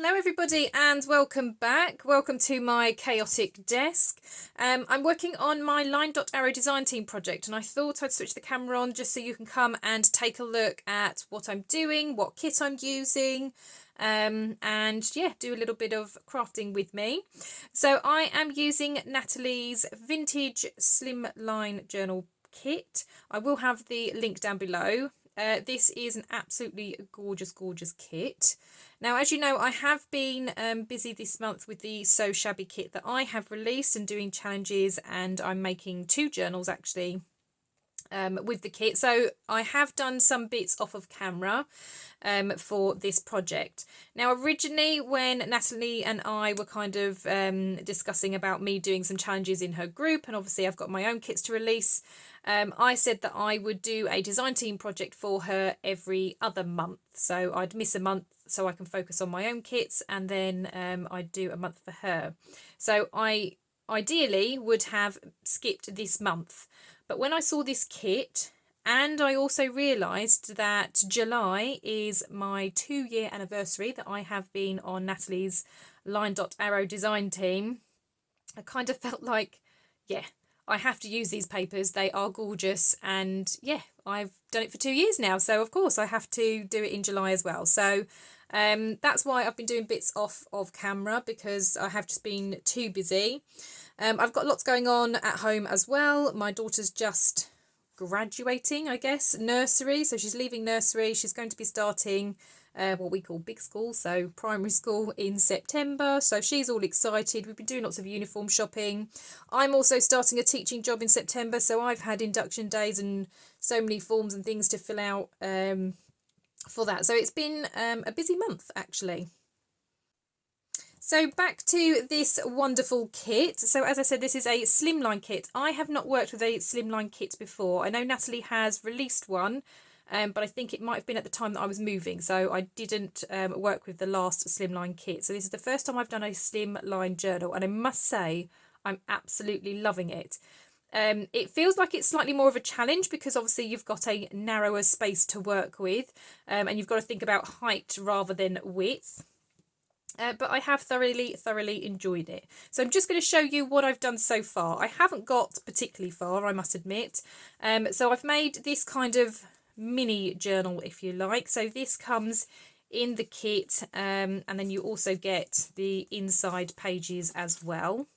Hello everybody and welcome back. Welcome to my chaotic desk. I'm working on my LineDotArrow design team project and I thought I'd switch the camera on just so you can come and take a look at what I'm doing, what kit I'm using, and yeah, do a little bit of crafting with me. So I am using Natalie's vintage SLIMLINE journal kit. I will have the link down below. This is an absolutely gorgeous kit. Now, as you know, I have been busy this month with the So Shabby kit that I have released and doing challenges, and I'm making 2 journals actually with the kit. So I have done some bits off of camera for this project. Now, originally when Natalie and I were kind of discussing about me doing some challenges in her group, and obviously I've got my own kits to release, I said that I would do a design team project for her every other month. So I'd miss a month so I can focus on my own kits, and then I'd do a month for her. So I ideally would have skipped this month. But when I saw this kit, and I also realised that July is my 2-year anniversary that I have been on Natalie's LineDotArrow design team, I kind of felt like, yeah, I have to use these papers. They are gorgeous, and yeah, I've done it for 2 years now, so of course I have to do it in July as well. So that's why I've been doing bits off of camera, because I have just been too busy. I've got lots going on at home as well. My daughter's just graduating, I guess, nursery. So she's leaving nursery. She's going to be starting what we call big school, so primary school, in September. So she's all excited. We've been doing lots of uniform shopping. I'm also starting a teaching job in September. So I've had induction days and so many forms and things to fill out for that. So it's been a busy month, actually. So back to this wonderful kit. So as I said, this is a slimline kit. I have not worked with a slimline kit before. I know Natalie has released one, but I think it might have been at the time that I was moving. So I didn't work with the last slimline kit. So this is the first time I've done a slimline journal, and I must say I'm absolutely loving it. It feels like it's slightly more of a challenge because obviously you've got a narrower space to work with, and you've got to think about height rather than width. But I have thoroughly enjoyed it. So I'm just going to show you what I've done so far. I haven't got particularly far, I must admit. So I've made this kind of mini journal, if you like. So this comes in the kit, and then you also get the inside pages as well.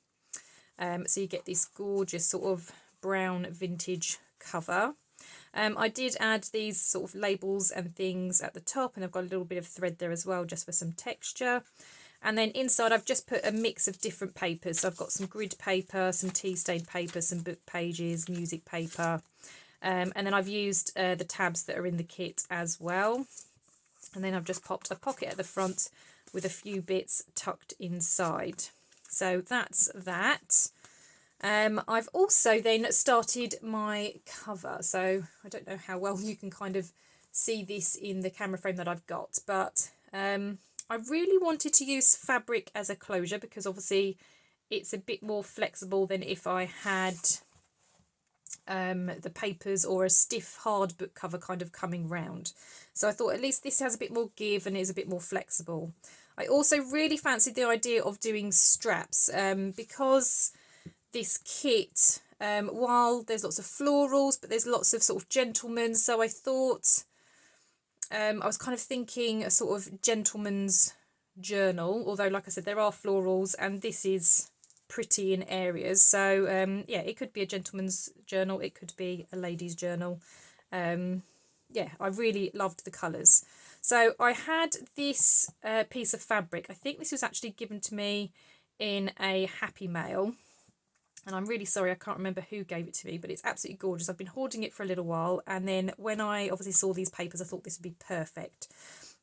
So you get this gorgeous sort of brown vintage cover. I did add these sort of labels and things at the top, and I've got a little bit of thread there as well just for some texture. And then inside I've just put a mix of different papers. So I've got some grid paper, some tea stained paper, some book pages, music paper, and then I've used the tabs that are in the kit as well. And then I've just popped a pocket at the front with a few bits tucked inside. So that's that. I've also then started my cover. So I don't know how well you can kind of see this in the camera frame that I've got, but I really wanted to use fabric as a closure because obviously it's a bit more flexible than if I had the papers or a stiff hard book cover kind of coming round. So I thought at least this has a bit more give and is a bit more flexible. I also really fancied the idea of doing straps because this kit, while there's lots of florals, but there's lots of sort of gentlemen's, so I thought I was kind of thinking a sort of gentleman's journal, although like I said there are florals and this is pretty in areas, so yeah, it could be a gentleman's journal, it could be a lady's journal. Yeah, I really loved the colours. So I had this piece of fabric. I think this was actually given to me in a Happy Mail. And I'm really sorry, I can't remember who gave it to me, but it's absolutely gorgeous. I've been hoarding it for a little while. And then when I obviously saw these papers, I thought this would be perfect.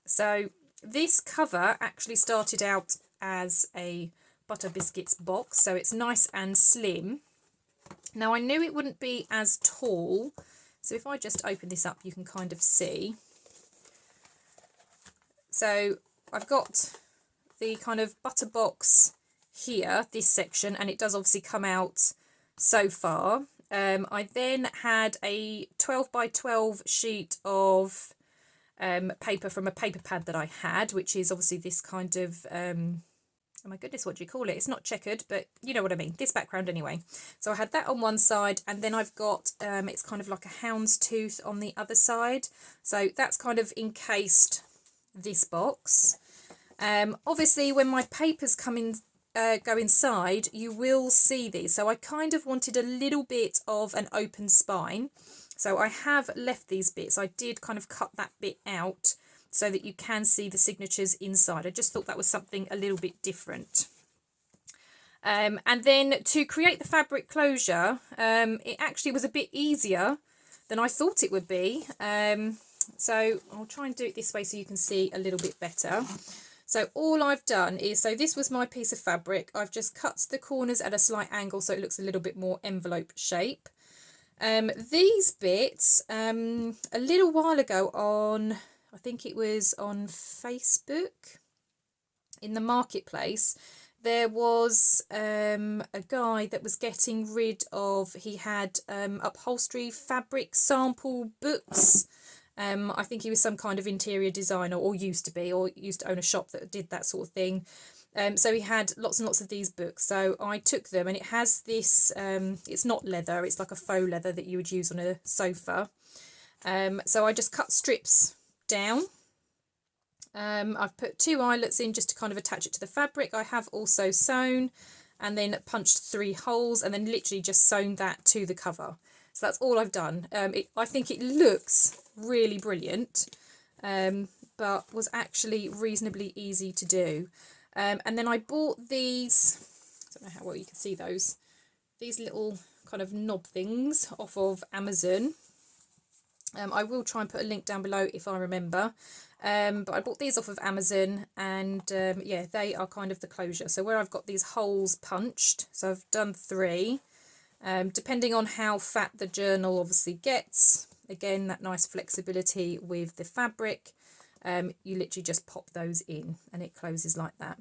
So this cover actually started out as a Butter Biscuits box. So it's nice and slim. Now I knew it wouldn't be as tall. So if I just open this up, you can kind of see. So I've got the kind of butter box here, this section, and it does obviously come out so far. I then had a 12 by 12 sheet of paper from a paper pad that I had, which is obviously this kind of, oh my goodness, what do you call it? It's not checkered, but you know what I mean, this background anyway. So I had that on one side, and then I've got, it's kind of like a hound's tooth on the other side. So that's kind of encased this box. Obviously, when my papers come in, go inside, you will see these. So I kind of wanted a little bit of an open spine. So I have left these bits. I did kind of cut that bit out so that you can see the signatures inside. I just thought that was something a little bit different. And then to create the fabric closure, it actually was a bit easier than I thought it would be. So I'll try and do it this way so you can see a little bit better. So all I've done is, so this was my piece of fabric. I've just cut the corners at a slight angle so it looks a little bit more envelope shape. These bits, a little while ago on, I think it was on Facebook, in the marketplace, there was a guy that was getting rid of, he had upholstery fabric sample books. I think he was some kind of interior designer, or used to own a shop that did that sort of thing. So he had lots and lots of these books. So I took them, and it has this, it's not leather, it's like a faux leather that you would use on a sofa. So I just cut strips down. I've put 2 eyelets in just to kind of attach it to the fabric. I have also sewn and then punched 3 holes and then literally just sewn that to the cover. So that's all I've done. I think it looks really brilliant, but was actually reasonably easy to do. And then I bought these, I don't know how well you can see those, these little kind of knob things off of Amazon. I will try and put a link down below if I remember. But I bought these off of Amazon, and yeah, they are kind of the closure. So where I've got these holes punched, so I've done 3. Depending on how fat the journal obviously gets, again, that nice flexibility with the fabric, you literally just pop those in and it closes like that.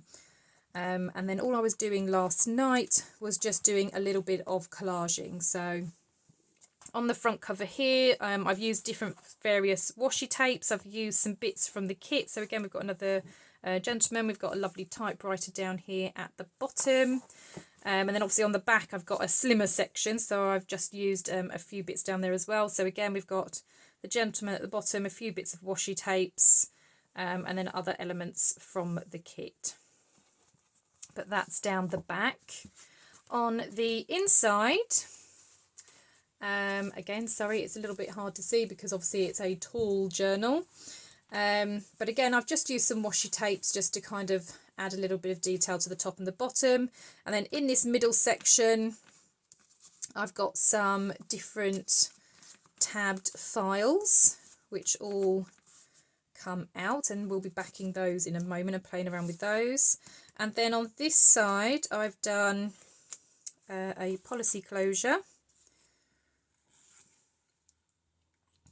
And then all I was doing last night was just doing a little bit of collaging. So on the front cover here, I've used different various washi tapes. I've used some bits from the kit. So again, we've got another gentleman. We've got a lovely typewriter down here at the bottom. And then obviously on the back, I've got a slimmer section. So I've just used a few bits down there as well. So again, we've got the gentleman at the bottom, a few bits of washi tapes, and then other elements from the kit. But that's down the back. On the inside, again, sorry, it's a little bit hard to see because obviously it's a tall journal. But again, I've just used some washi tapes just to kind of add a little bit of detail to the top and the bottom. And then in this middle section, I've got some different tabbed files, which all come out, and we'll be backing those in a moment and playing around with those. And then on this side, I've done a policy closure.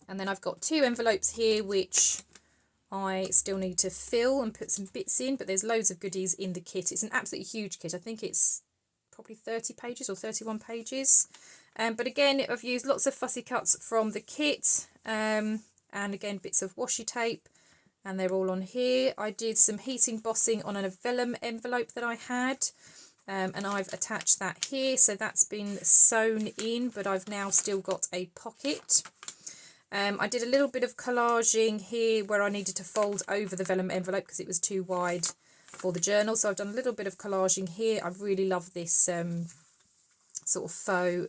And then I've got 2 envelopes here, which I still need to fill and put some bits in, but there's loads of goodies in the kit. It's an absolutely huge kit. I think it's probably 30 pages or 31 pages. But again, I've used lots of fussy cuts from the kit, and again, bits of washi tape, and they're all on here. I did some heat embossing on a vellum envelope that I had, and I've attached that here. So that's been sewn in, but I've now still got a pocket. I did a little bit of collaging here where I needed to fold over the vellum envelope because it was too wide for the journal. So I've done a little bit of collaging here. I really love this sort of faux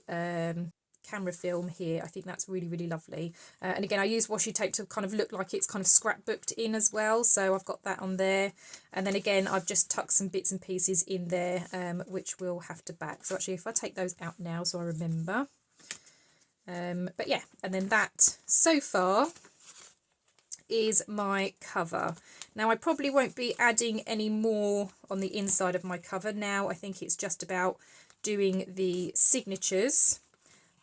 camera film here. I think that's really, really lovely. And again, I use washi tape to kind of look like it's kind of scrapbooked in as well. So I've got that on there. And then again, I've just tucked some bits and pieces in there, which we'll have to back. So actually, if I take those out now so I remember. But yeah, and then that so far is my cover. Now I probably won't be adding any more on the inside of my cover now. I think it's just about doing the signatures,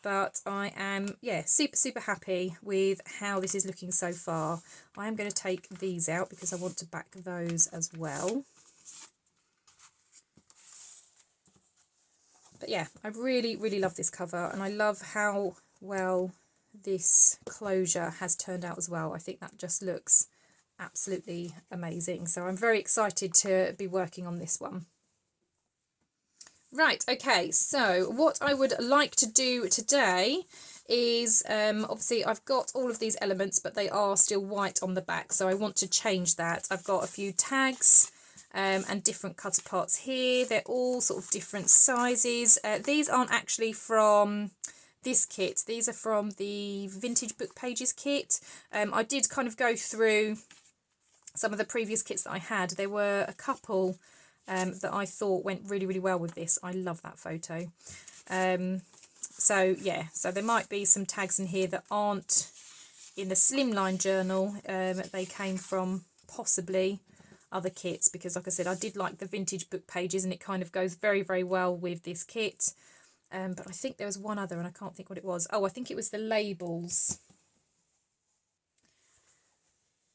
but I am, yeah, super happy with how this is looking so far. I am going to take these out because I want to back those as well. But yeah, I really love this cover, and I love how well this closure has turned out as well. I think that just looks absolutely amazing. So I'm very excited to be working on this one. Right, okay, so what I would like to do today is, obviously I've got all of these elements, but they are still white on the back, so I want to change that. I've got a few tags and different cutter parts here. They're all sort of different sizes. These aren't actually from this kit. These are from the Vintage Book Pages kit. I did kind of go through some of the previous kits that I had. There were a couple that I thought went really, really well with this. I love that photo. So yeah, so there might be some tags in here that aren't in the SLIMLINE journal. They came from possibly other kits, because like I said, I did like the Vintage Book Pages and it kind of goes very, very well with this kit. But I think there was one other and I can't think what it was. Oh, I think it was the labels.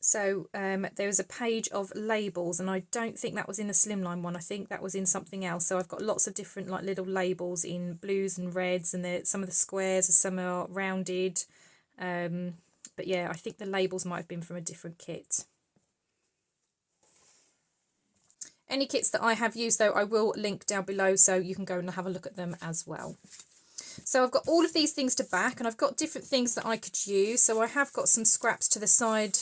So there was a page of labels, and I don't think that was in the SLIMLINE one. I think that was in something else. So I've got lots of different like little labels in blues and reds, and some of the squares, some are rounded. But yeah, I think the labels might have been from a different kit. Any kits that I have used, though, I will link down below so you can go and have a look at them as well. So I've got all of these things to back, and I've got different things that I could use. So I have got some scraps to the side,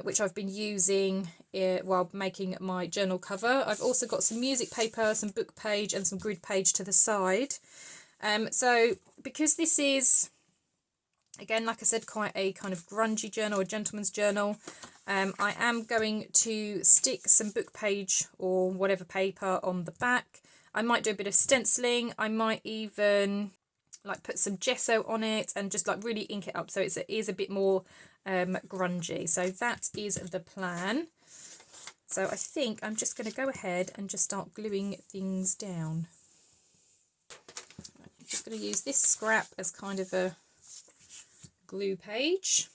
which I've been using while making my journal cover. I've also got some music paper, some book page and some grid page to the side. So because this is, again, like I said, quite a kind of grungy journal, a gentleman's journal, I am going to stick some book page or whatever paper on the back. I might do a bit of stenciling. I might even like put some gesso on it and just like really ink it up so it is a bit more grungy. So that is the plan. So I think I'm just going to go ahead and just start gluing things down. I'm just going to use this scrap as kind of a glue page.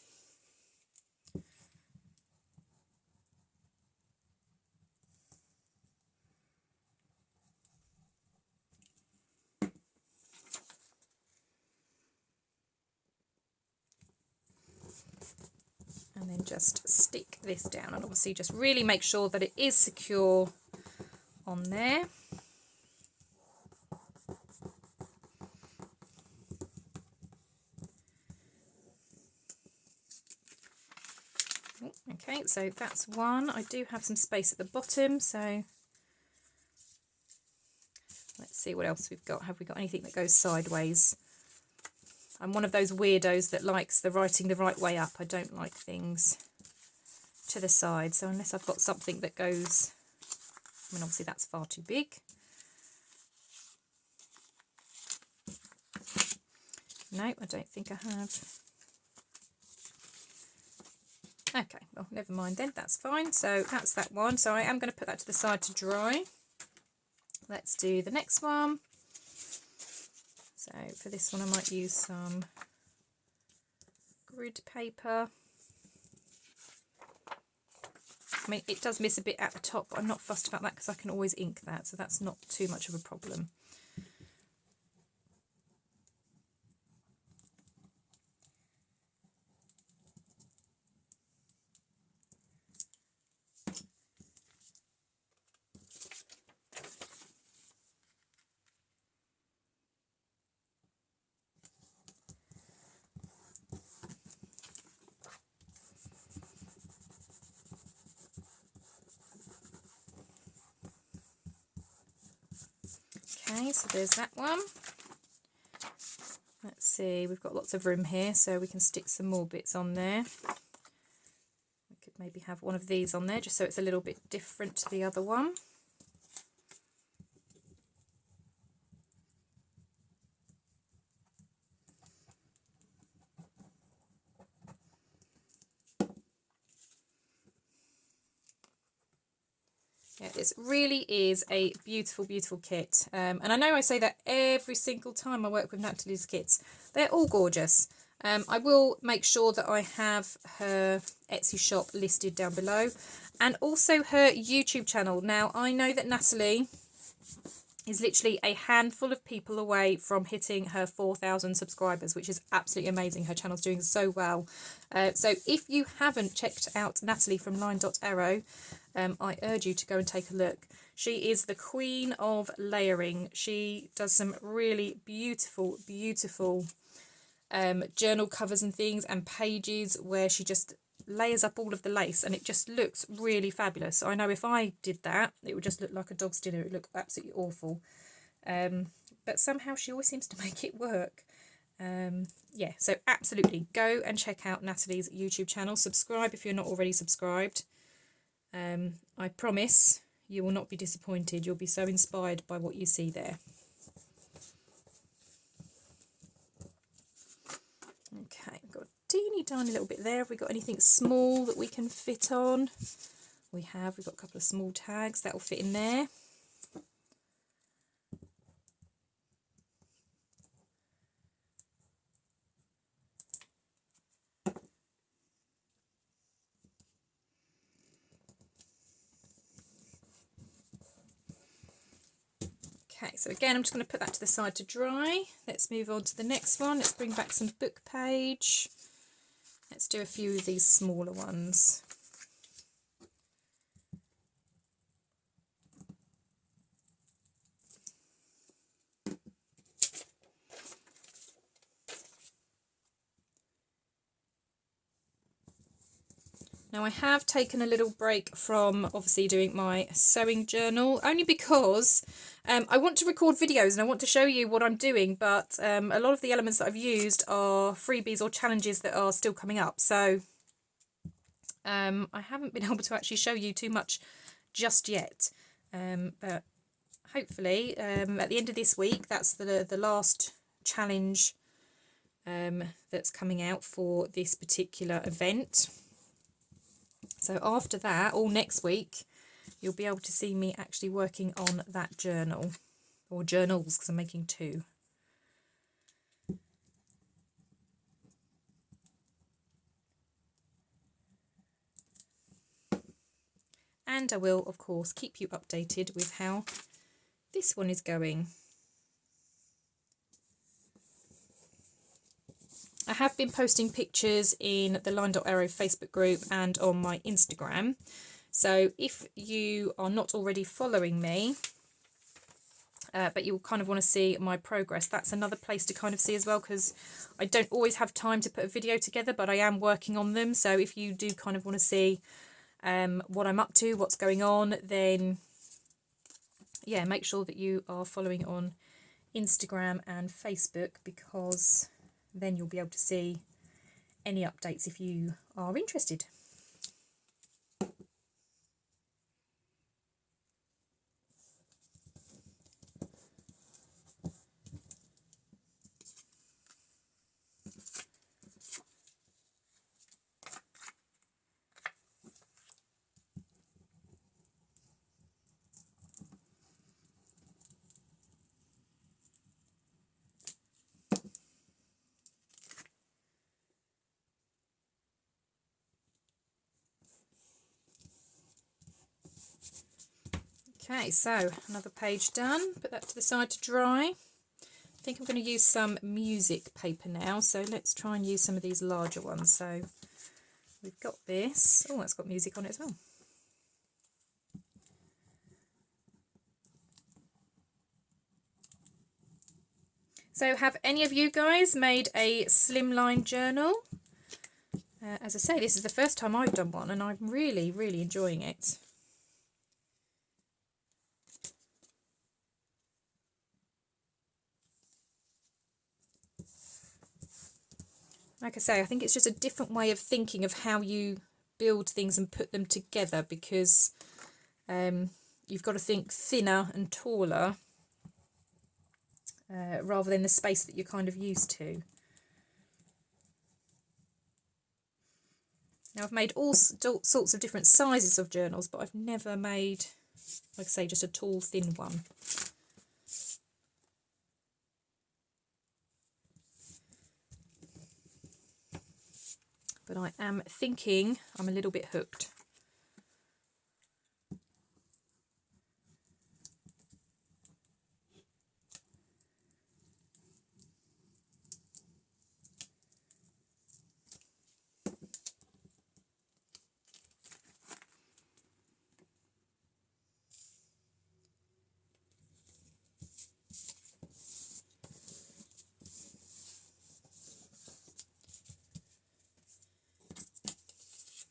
And then just stick this down, and obviously just really make sure that it is secure on there. Okay, so that's one. I do have some space at the bottom, so let's see what else we've got. Have we got anything that goes sideways? I'm one of those weirdos that likes the writing the right way up. I don't like things to the side. So unless I've got something that goes, I mean, obviously that's far too big. No, I don't think I have. Okay, well, never mind then. That's fine. So that's that one. So I am going to put that to the side to dry. Let's do the next one. So for this one I might use some grid paper. I mean, it does miss a bit at the top, but I'm not fussed about that because I can always ink that, so that's not too much of a problem. Okay, so there's that one. Let's see, we've got lots of room here, so we can stick some more bits on there. We could maybe have one of these on there, just so it's a little bit different to the other one. Yeah, this really is a beautiful, beautiful kit. And I know I say that every single time I work with Natalie's kits. They're all gorgeous. I will make sure that I have her Etsy shop listed down below. And also her YouTube channel. Now, I know that Natalie is literally a handful of people away from hitting her 4,000 subscribers, which is absolutely amazing. Her channel's doing so well. So if you haven't checked out Natalie from LineDotArrow, I urge you to go and take a look. She is the queen of layering. She does some really beautiful, beautiful journal covers and things and pages where she just layers up all of the lace, and it just looks really fabulous. I know if I did that, it would just look like a dog's dinner. It would look absolutely awful. But somehow she always seems to make it work. Yeah, so absolutely go and check out Natalie's YouTube channel. Subscribe if you're not already subscribed. I promise you will not be disappointed. You'll be so inspired by what you see there. Okay, I've got a teeny tiny little bit there. Have we got anything small that we can fit on? We have. We've got a couple of small tags that will fit in there. Okay, so again, I'm just going to put that to the side to dry. Let's move on to the next one. Let's bring back some book page. Let's do a few of these smaller ones. Now I have taken a little break from obviously doing my sewing journal, only because I want to record videos and I want to show you what I'm doing, but a lot of the elements that I've used are freebies or challenges that are still coming up. So I haven't been able to actually show you too much just yet. But hopefully at the end of this week, that's the last challenge that's coming out for this particular event. So after that, all next week, you'll be able to see me actually working on that journal, or journals, because I'm making two. And I will, of course, keep you updated with how this one is going. I have been posting pictures in the LineDotArrow Facebook group and on my Instagram. So if you are not already following me, but you kind of want to see my progress, that's another place to kind of see as well, because I don't always have time to put a video together, but I am working on them. So if you do kind of want to see what I'm up to, what's going on, then yeah, make sure that you are following on Instagram and Facebook, because then you'll be able to see any updates if you are interested. Okay, so another page done. Put that to the side to dry. I think I'm going to use some music paper now, so let's try and use some of these larger ones. So we've got this. Oh, it's got music on it as well. So have any of you guys made a slimline journal? As I say, this is the first time I've done one, and I'm really, really enjoying it. Like I say, I think it's just a different way of thinking of how you build things and put them together, because you've got to think thinner and taller rather than the space that you're kind of used to. Now I've made all sorts of different sizes of journals, but I've never made, like I say, just a tall, thin one. But I am thinking I'm a little bit hooked.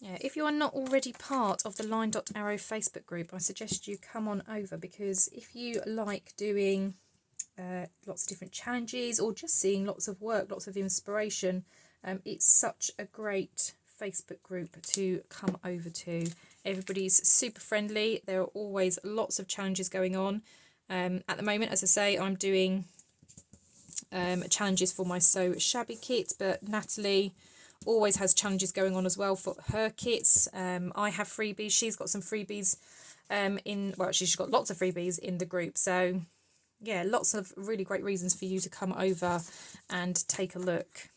Yeah, if you are not already part of the Line.Arrow Facebook group, I suggest you come on over, because if you like doing lots of different challenges or just seeing lots of work, lots of inspiration, it's such a great Facebook group to come over to. Everybody's super friendly. There are always lots of challenges going on. At the moment, as I say, I'm doing challenges for my So Shabby kit, but Natalie always has challenges going on as well for her kits. I have freebies. She's got some freebies well, she's got lots of freebies in the group. So yeah, lots of really great reasons for you to come over and take a look.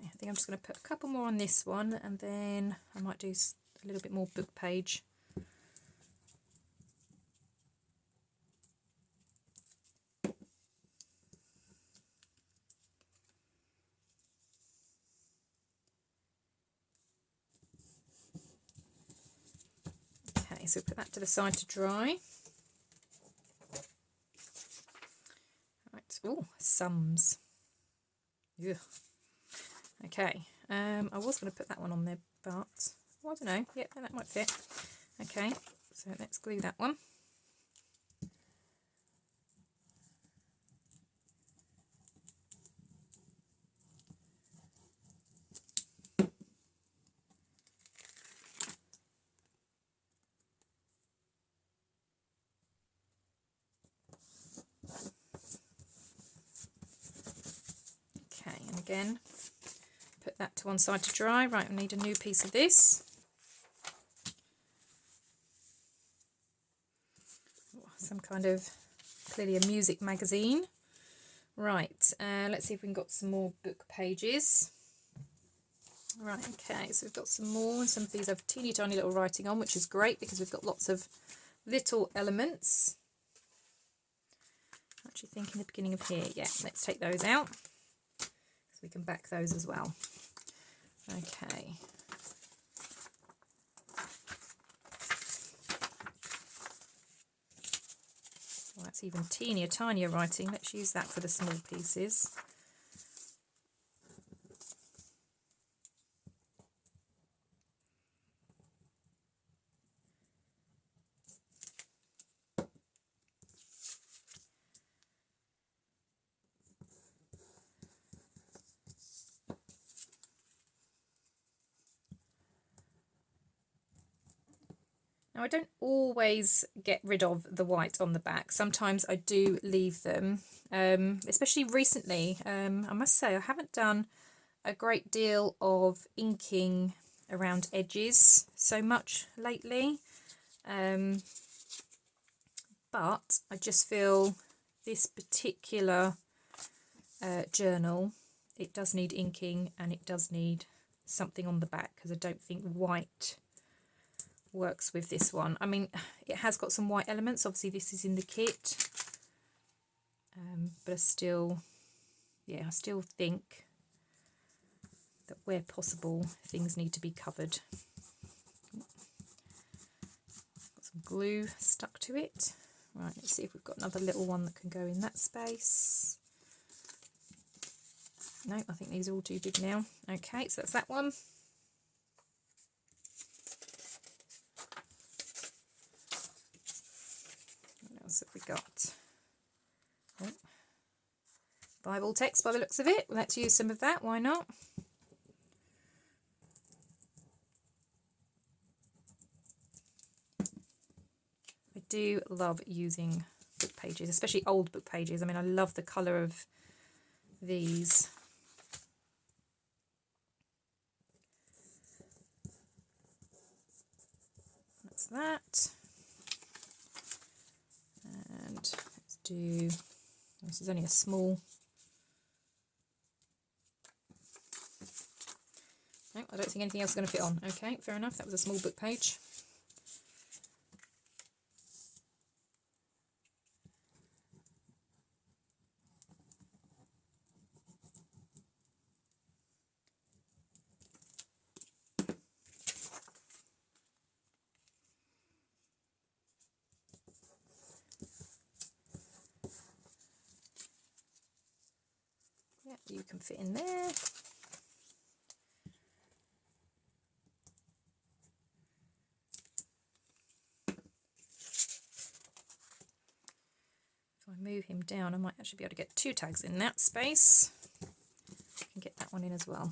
I think I'm just going to put a couple more on this one, and then I might do a little bit more book page. Okay, so put that to the side to dry. Right, oh, sums. Ugh. Okay, I was going to put that one on there, but well, I don't know. Yeah, that might fit. Okay, so let's glue that one. Okay, and again, put that to one side to dry. Right, I need a new piece of this. Some kind of, clearly a music magazine. Right, let's see if we can got some more book pages. Right, okay, so we've got some more, and some of these have teeny tiny little writing on, which is great because we've got lots of little elements. Actually thinking the beginning of here, yeah, let's take those out so we can back those as well. Okay. Well, that's even tinier writing. Let's use that for the small pieces. Now, I don't always get rid of the white on the back. Sometimes I do leave them, especially recently. I must say I haven't done a great deal of inking around edges so much lately. But I just feel this particular journal, it does need inking, and it does need something on the back, because I don't think white works with this one. I mean, it has got some white elements. Obviously, this is in the kit, but I still think that where possible, things need to be covered. Got some glue stuck to it. Right, let's see if we've got another little one that can go in that space. No, I think these are all too big now. Okay, so that's that one. What else have we got? Oh, Bible text by the looks of it. Let's use some of that, why not? I do love using book pages, especially old book pages. I mean, I love the colour of these. That's that. And let's do, this is only a small. No, I don't think anything else is going to fit on. Okay, fair enough. That was a small book page. you can fit in there. If I move him down, I might actually be able to get 2 tags in that space. I can get that one in as well.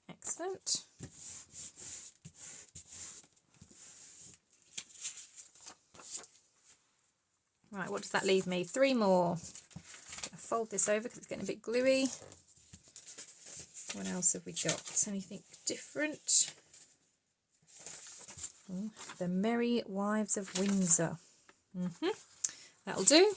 Excellent. Right, what does that leave me? 3 more. I'll fold this over because it's getting a bit gluey. What else have we got? Anything different? Oh, the Merry Wives of Windsor. That'll do.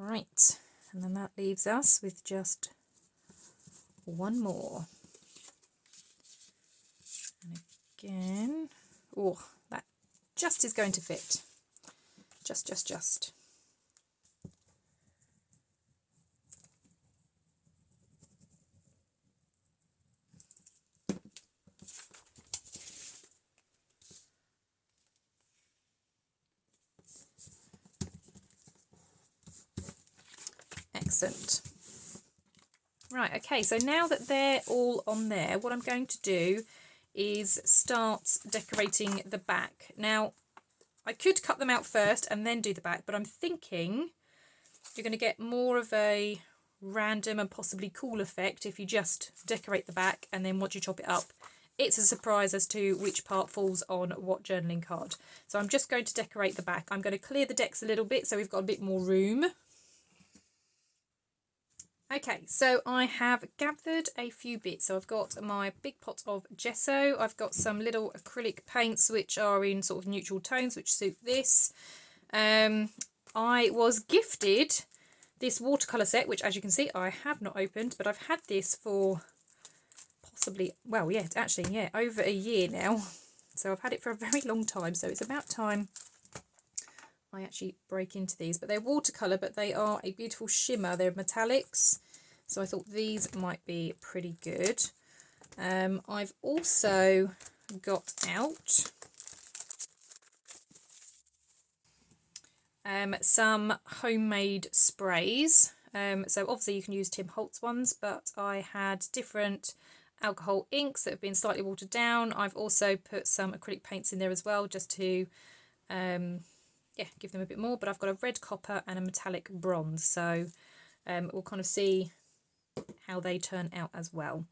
Right, and then that leaves us with just 1 more. And again, oh, that just is going to fit. Just. Excellent. Right, okay, so now that they're all on there, what I'm going to do is start decorating the back. Now, I could cut them out first and then do the back, but I'm thinking you're going to get more of a random and possibly cool effect if you just decorate the back, and then once you chop it up, it's a surprise as to which part falls on what journaling card. So I'm just going to decorate the back. I'm going to clear the decks a little bit so we've got a bit more room. Okay, so I have gathered a few bits. So I've got my big pot of gesso. I've got some little acrylic paints which are in sort of neutral tones which suit this. I was gifted this watercolour set, which as you can see I have not opened, but I've had this for possibly, well, yeah, actually, yeah, over a year now. So I've had it for a very long time. So it's about time I actually break into these. But they're watercolour, but they are a beautiful shimmer. They're metallics. So I thought these might be pretty good. I've also got out some homemade sprays. So obviously you can use Tim Holtz ones, but I had different alcohol inks that have been slightly watered down. I've also put some acrylic paints in there as well, just to yeah, give them a bit more. But I've got a red copper and a metallic bronze, so we'll kind of see how they turn out as well.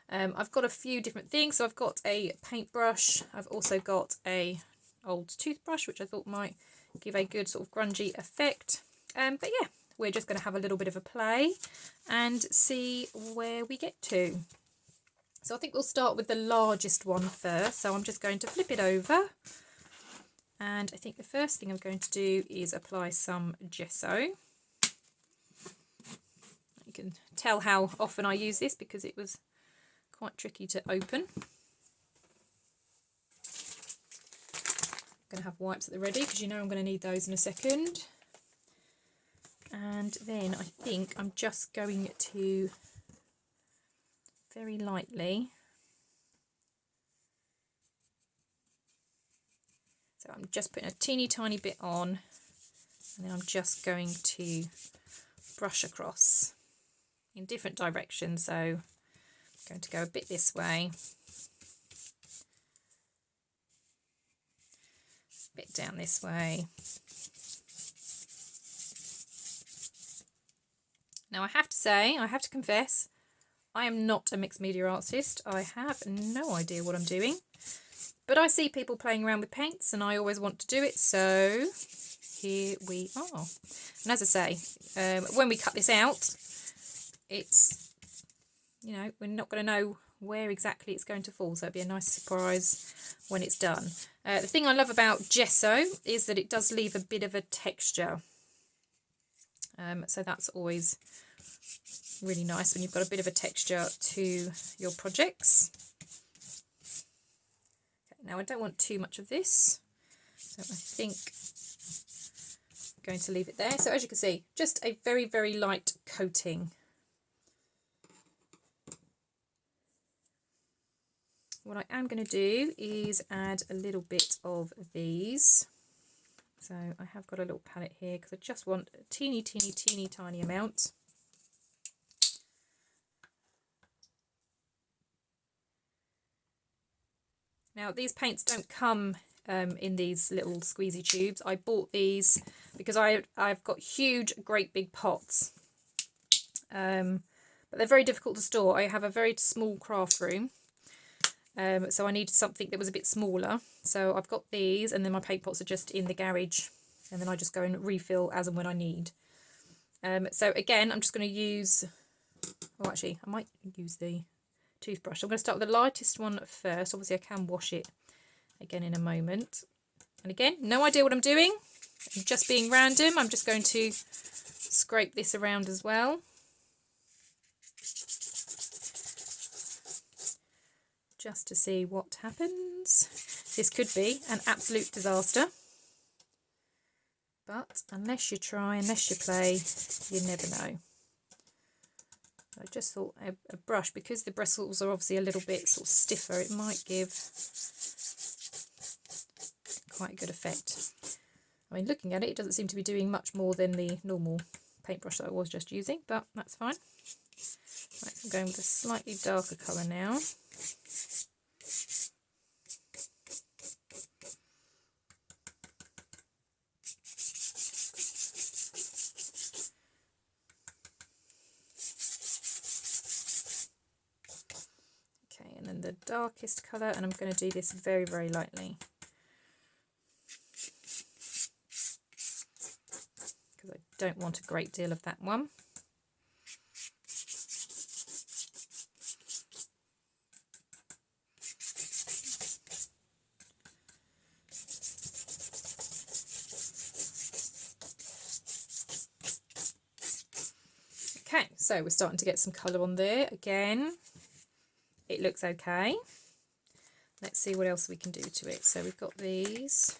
I've got a few different things. So I've got a paintbrush. I've also got a old toothbrush, which I thought might give a good sort of grungy effect. But yeah, we're just going to have a little bit of a play and see where we get to. So I think we'll start with the largest one first. So I'm just going to flip it over. And I think the first thing I'm going to do is apply some gesso. You can tell how often I use this because it was quite tricky to open. I'm going to have wipes at the ready because you know I'm going to need those in a second. And then I think I'm just going to very lightly, so I'm just putting a teeny tiny bit on, and then I'm just going to brush across in different directions. So I'm going to go a bit this way, a bit down this way. Now I have to say, I have to confess, I am not a mixed media artist. I have no idea what I'm doing, but I see people playing around with paints and I always want to do it, so here we are. And as I say, when we cut this out, it's, you know, we're not going to know where exactly it's going to fall, so it'll be a nice surprise when it's done. The thing I love about gesso is that it does leave a bit of a texture, so that's always really nice when you've got a bit of a texture to your projects. Okay, now I don't want too much of this, so I think I'm going to leave it there. So as you can see, just a very, very light coating. What I am going to do is add a little bit of these. So I have got a little palette here because I just want a teeny tiny amount. Now these paints don't come in these little squeezy tubes. I bought these because I've got huge, great big pots. But they're very difficult to store. I have a very small craft room. So I needed something that was a bit smaller. So I've got these, and then my paint pots are just in the garage, and then I just go and refill as and when I need. So again, I'm just going to use, oh actually I might use the toothbrush. I'm going to start with the lightest one first. Obviously I can wash it again in a moment. And again, no idea what I'm doing. I'm just being random. I'm just going to scrape this around as well. Just to see what happens. This could be an absolute disaster. But unless you try, unless you play, you never know. I just thought a brush, because the bristles are obviously a little bit sort of stiffer, it might give quite a good effect. I mean, looking at it, it doesn't seem to be doing much more than the normal paintbrush that I was just using, but that's fine. Right, so I'm going with a slightly darker colour now. Okay, and then the darkest colour, and I'm going to do this very, very lightly. Because I don't want a great deal of that one. Okay, so we're starting to get some colour on there. Again, it looks okay. Let's see what else we can do to it. So we've got these.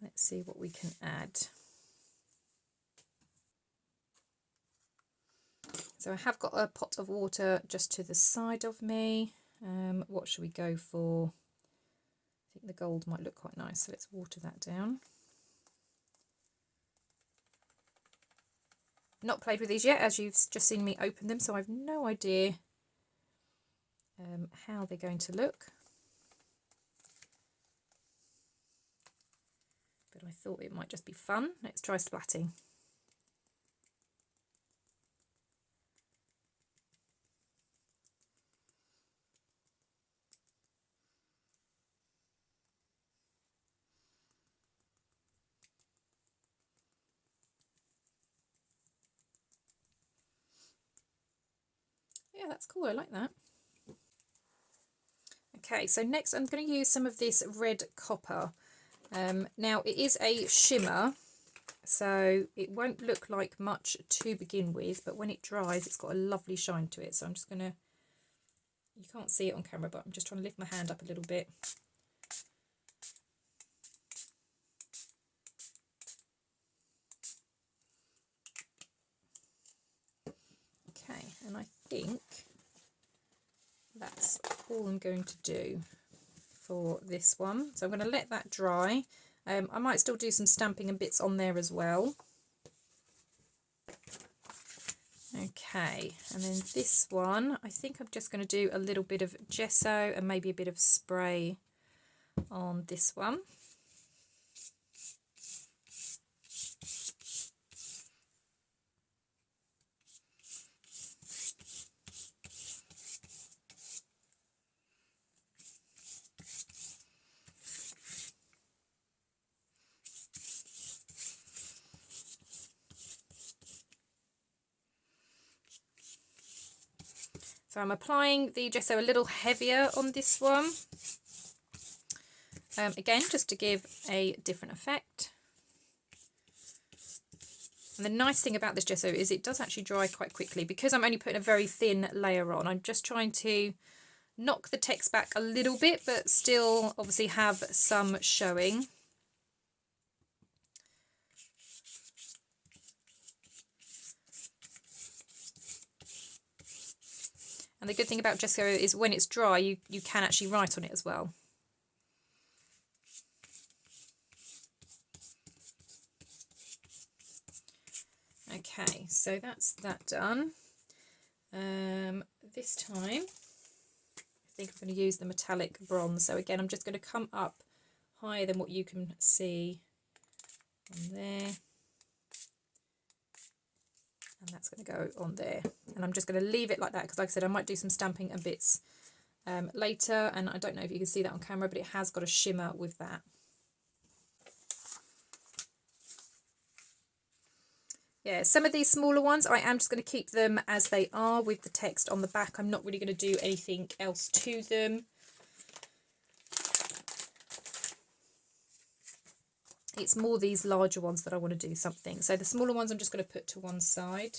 Let's see what we can add. So I have got a pot of water just to the side of me. What should we go for? I think the gold might look quite nice, so let's water that down. Not played with these yet, as you've just seen me open them, so I've no idea how they're going to look. But I thought it might just be fun. Let's try splatting. Yeah, that's cool. I like that. Okay, so next I'm going to use some of this red copper. Now it is a shimmer, so it won't look like much to begin with, but when it dries it's got a lovely shine to it. So I'm just going to, you can't see it on camera, but I'm just trying to lift my hand up a little bit. Okay, and I think that's all I'm going to do for this one. So I'm going to let that dry. I might still do some stamping and bits on there as well. Okay, and then this one, I think I'm just going to do a little bit of gesso and maybe a bit of spray on this one. So I'm applying the gesso a little heavier on this one. Again, just to give a different effect. And the nice thing about this gesso is it does actually dry quite quickly. Because I'm only putting a very thin layer on, I'm just trying to knock the text back a little bit, but still obviously have some showing. And the good thing about gesso is when it's dry, you can actually write on it as well. Okay, so that's that done. This time, I think I'm going to use the metallic bronze. So again, I'm just going to come up higher than what you can see on there. And that's going to go on there. And I'm just going to leave it like that because, like I said, I might do some stamping and bits later. And I don't know if you can see that on camera, but it has got a shimmer with that. Yeah, some of these smaller ones, I am just going to keep them as they are with the text on the back. I'm not really going to do anything else to them. It's more these larger ones that I want to do something. So the smaller ones I'm just going to put to one side.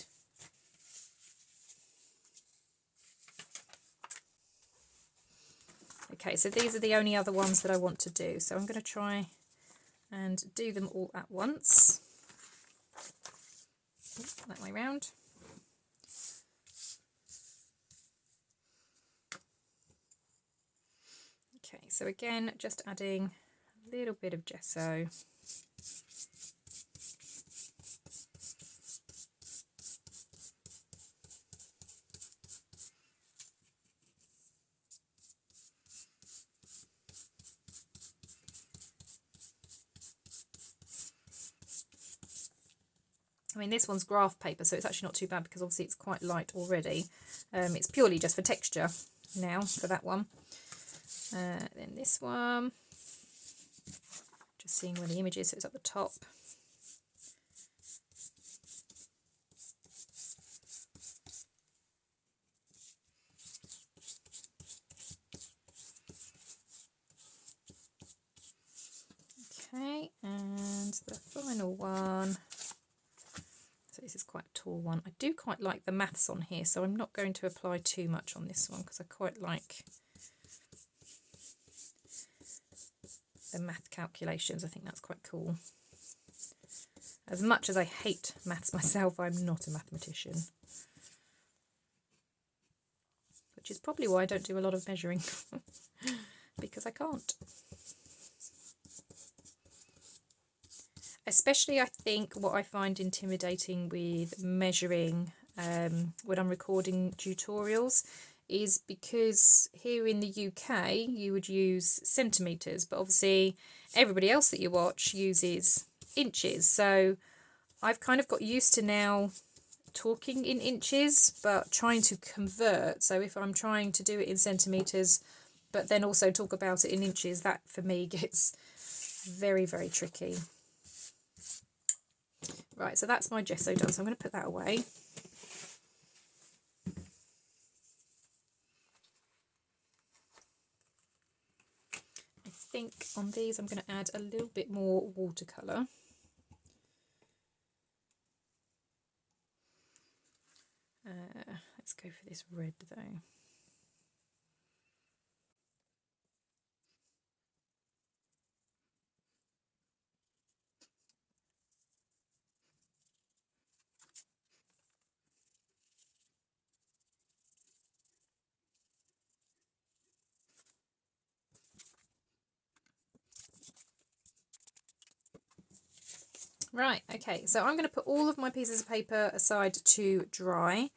Okay, so these are the only other ones that I want to do. So I'm going to try and do them all at once. That way round. Okay, so again, just adding a little bit of gesso. I mean, this one's graph paper, so it's actually not too bad because obviously it's quite light already. It's purely just for texture now for that one. Then this one, just seeing where the image is, so it's at the top. Okay, and the final one. So this is quite a tall one. I do quite like the maths on here, so I'm not going to apply too much on this one because I quite like the math calculations. I think that's quite cool. As much as I hate maths myself, I'm not a mathematician. Which is probably why I don't do a lot of measuring, because I can't. Especially, I think, what I find intimidating with measuring when I'm recording tutorials is because here in the UK you would use centimetres, but obviously everybody else that you watch uses inches. So I've kind of got used to now talking in inches, but trying to convert. So if I'm trying to do it in centimetres, but then also talk about it in inches, that for me gets very, very tricky. Right, so that's my gesso done, so I'm going to put that away. I think on these I'm going to add a little bit more watercolour. Let's go for this red though. Right, okay, so I'm going to put all of my pieces of paper aside to dry.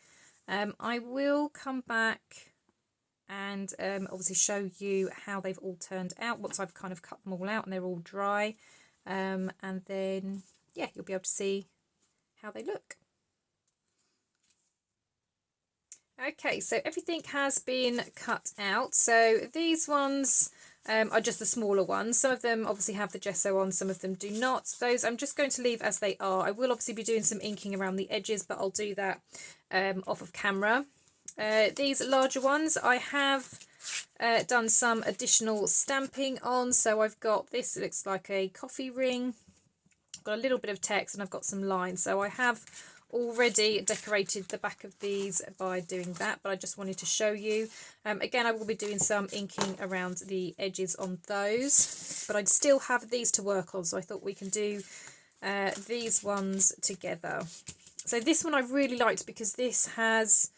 I will come back and obviously show you how they've all turned out once I've kind of cut them all out and they're all dry. And then, yeah, you'll be able to see how they look. Okay, so everything has been cut out. So these ones are just the smaller ones. Some of them obviously have the gesso on, some of them do not. Those I'm just going to leave as they are. I will obviously be doing some inking around the edges, but I'll do that off of camera. These larger ones I have done some additional stamping on. So I've got this, it looks like a coffee ring, got a little bit of text, and I've got some lines. So I have already decorated the back of these by doing that, but I just wanted to show you. Again, I will be doing some inking around the edges on those, but I still have these to work on, so I thought we can do these ones together. So this one I really liked because this has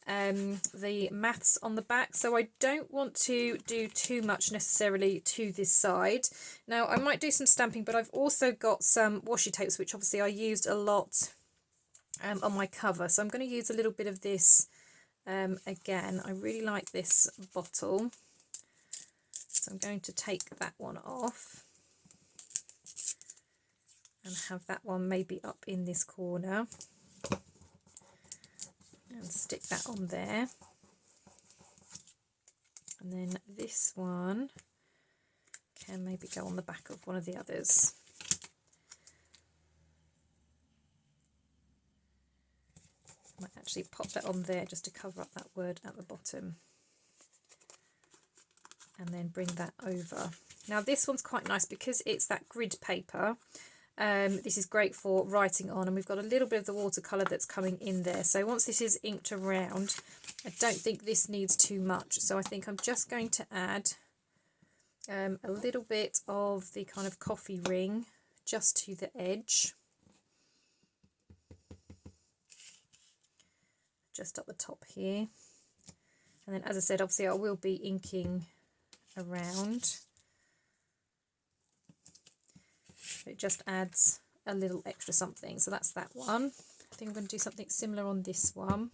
the maths on the back, so I don't want to do too much necessarily to this side. Now I might do some stamping, but I've also got some washi tapes, which obviously I used a lot on my cover, so I'm going to use a little bit of this again. I really like this bottle, so I'm going to take that one off and have that one maybe up in this corner and stick that on there. And then this one can maybe go on the back of one of the others. Might actually pop that on there just to cover up that word at the bottom, and then bring that over. Now this one's quite nice because it's that grid paper. This is great for writing on, and we've got a little bit of the watercolour that's coming in there. So once this is inked around, I don't think this needs too much, so I think I'm just going to add a little bit of the kind of coffee ring just to the edge, just up the top here. And then, as I said, obviously I will be inking around. It just adds a little extra something. So that's that one. I think I'm going to do something similar on this one.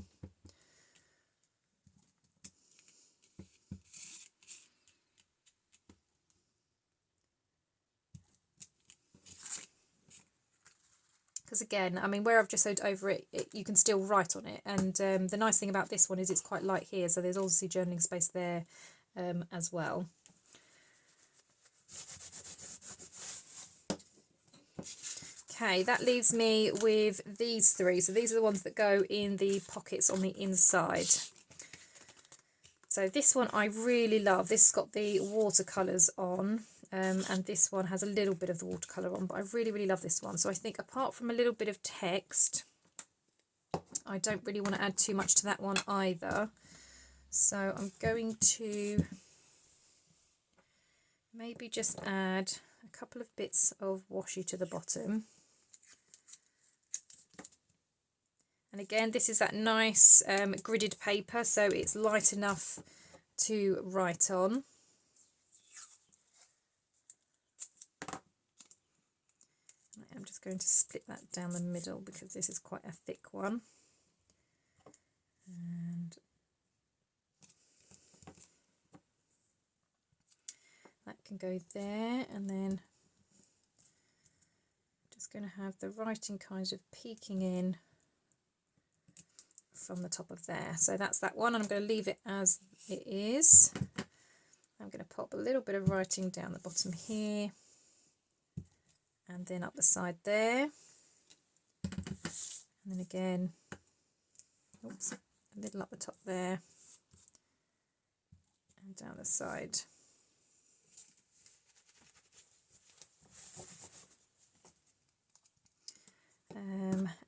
Because again, I mean, where I've just sewed over it, you can still write on it. And the nice thing about this one is it's quite light here, so there's obviously journaling space there as well. Okay, that leaves me with these three. So these are the ones that go in the pockets on the inside. So this one I really love. This has got the watercolours on, and this one has a little bit of the watercolour on, but I really, really love this one. So I think apart from a little bit of text, I don't really want to add too much to that one either. So I'm going to maybe just add a couple of bits of washi to the bottom. And again, this is that nice gridded paper, so it's light enough to write on. I'm just going to split that down the middle because this is quite a thick one. And that can go there, and then just going to have the writing kind of peeking in from the top of there. So that's that one, and I'm going to leave it as it is. I'm going to pop a little bit of writing down the bottom here, and then up the side there, and then again, oops, a little up the top there, and down the side.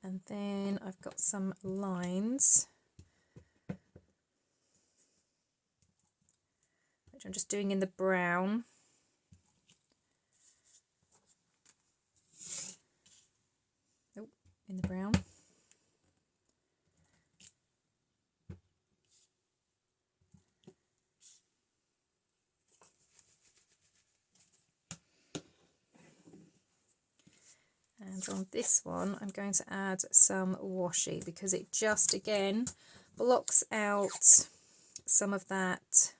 And then I've got some lines, which I'm just doing in the brown. Oh, in the brown. And on this one, I'm going to add some washi because it just, again, blocks out some of that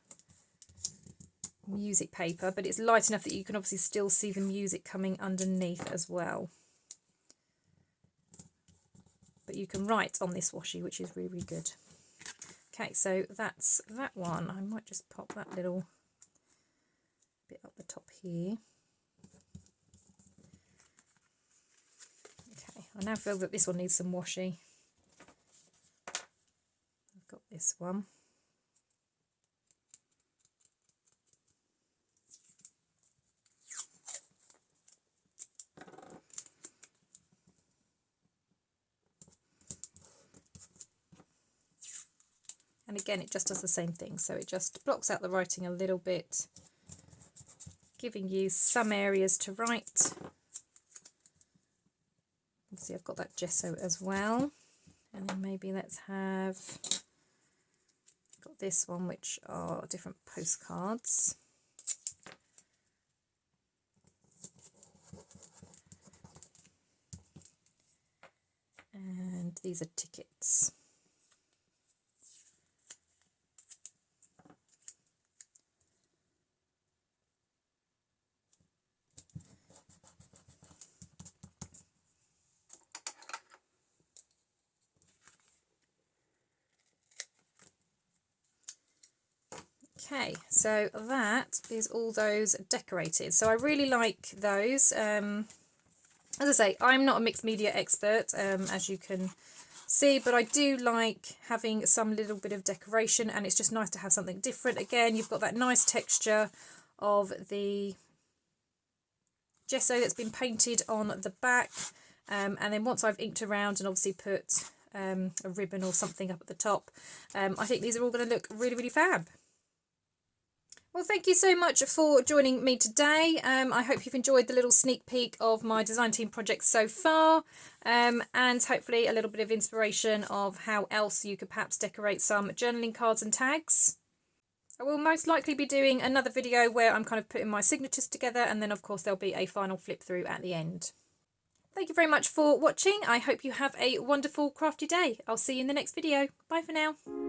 music paper, but it's light enough that you can obviously still see the music coming underneath as well. But you can write on this washi, which is really, really good. Okay, so that's that one. I might just pop that little bit up the top here. I now feel that this one needs some washi. I've got this this one. And again, it just does the same thing. So it just blocks out the writing a little bit, giving you some areas to write. See, I've got that gesso as well. And then maybe let's have, got this one, which are different postcards. And these are tickets. Okay, so that is all those decorated. So I really like those. As I say, I'm not a mixed media expert, as you can see, but I do like having some little bit of decoration, and it's just nice to have something different. Again, you've got that nice texture of the gesso that's been painted on the back, and then once I've inked around and obviously put a ribbon or something up at the top, I think these are all going to look really, really fab. Well, thank you so much for joining me today. I hope you've enjoyed the little sneak peek of my design team projects so far, and hopefully a little bit of inspiration of how else you could perhaps decorate some journaling cards and tags. I will most likely be doing another video where I'm kind of putting my signatures together, and then of course there'll be a final flip through at the end. Thank you very much for watching. I hope you have a wonderful crafty day. I'll see you in the next video. Bye for now.